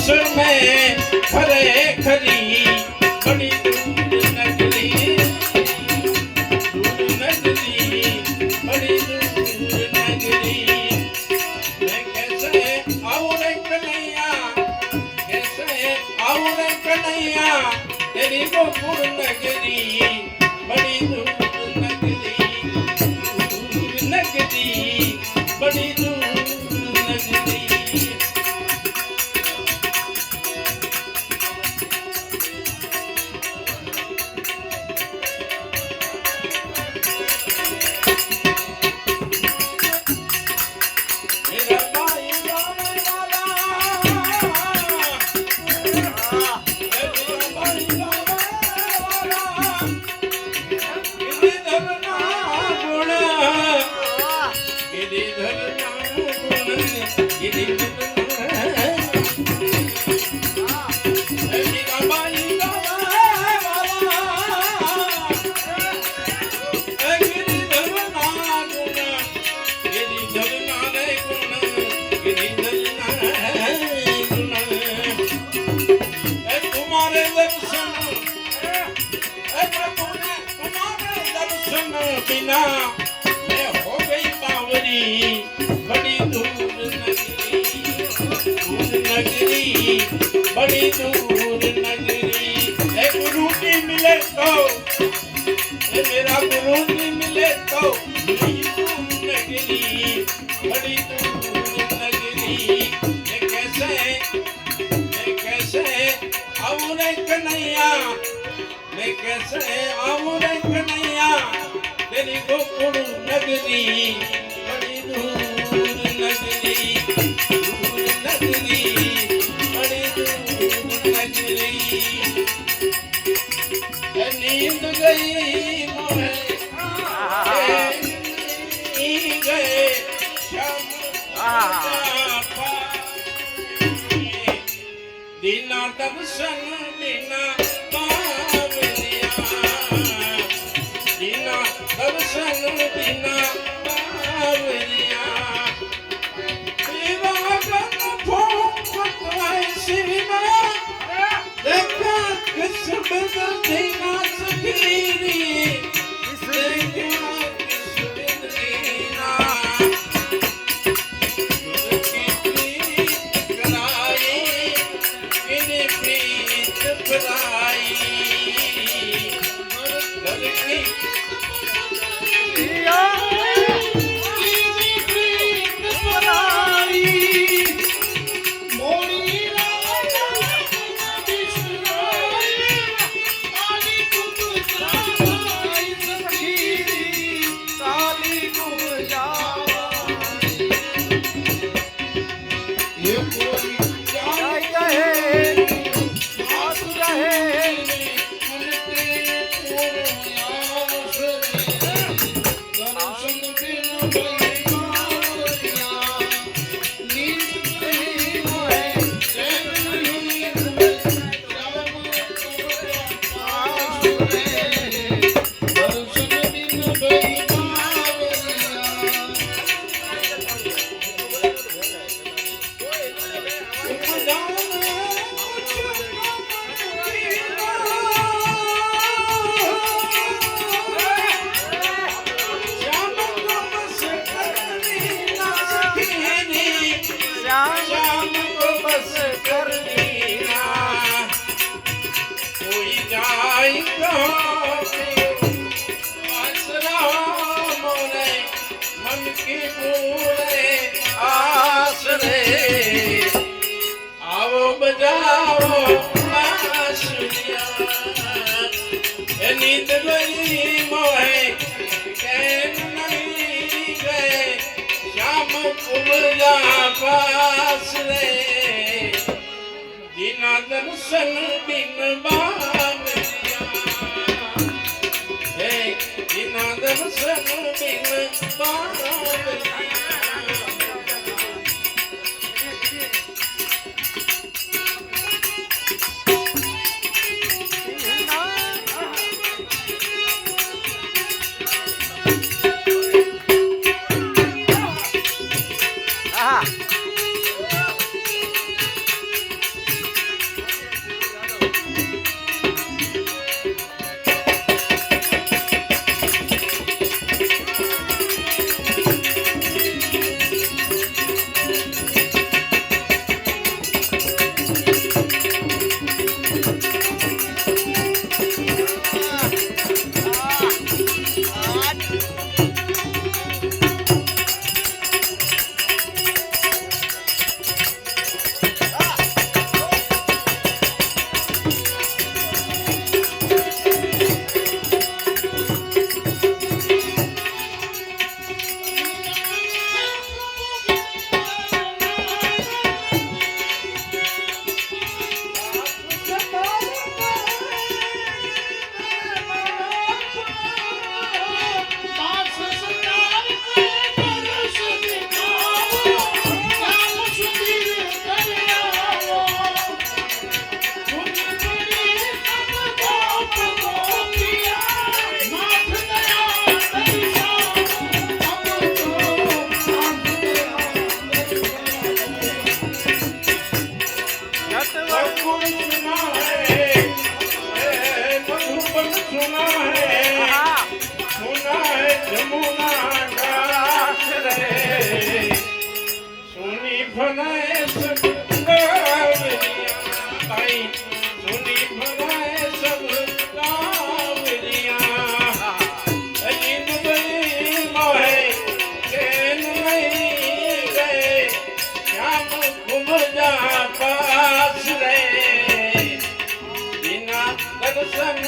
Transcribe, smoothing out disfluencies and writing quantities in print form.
दर्शन में खरे खरी बड़ी दूर नगरी बड़ी दूर नगरी मैं कैसे आऊं रे कन्हैया कैसे आऊं रे कन्हैया तेरी गोकुल नगरी बड़ी दूर नगरी बड़ी दूर नगरी बिना मैं हो गई बावरी बड़ी दूर नगरी बड़ी दूर नगरी ए गुरु जी मिले तो ए मेरा गुरु जी मिले तो बड़ी दूर नगरी बड़ी दूर नगरी मैं कैसे आऊं रे कन्हैया मैं कैसे आऊं रे कन्हैया तेरी गोकुल नगरी बड़ी दूर नगरी बड़ी दूर नगरी नींद गई मोहे गए दीना दर्शन दीना दर्शन बिना बावरिया विवागन भूपतवाय शिवना देखा किस्म दीना सखीरी देखा किस्म दीना कराई इन्हें प्रीत कराई आओ बजाओ बांसुरिया नींद गई मोहे चैन नहीं गए श्याम कुमला पास रे बिना दर्शन बिन बावरिया बिना दर्शन बिन बावरिया सब गावरिया भाई सुनी भराए सब गावरिया नींद बड़ी मोहे चैन नहीं गए श्याम घूम जा पास रे बिना दर्शन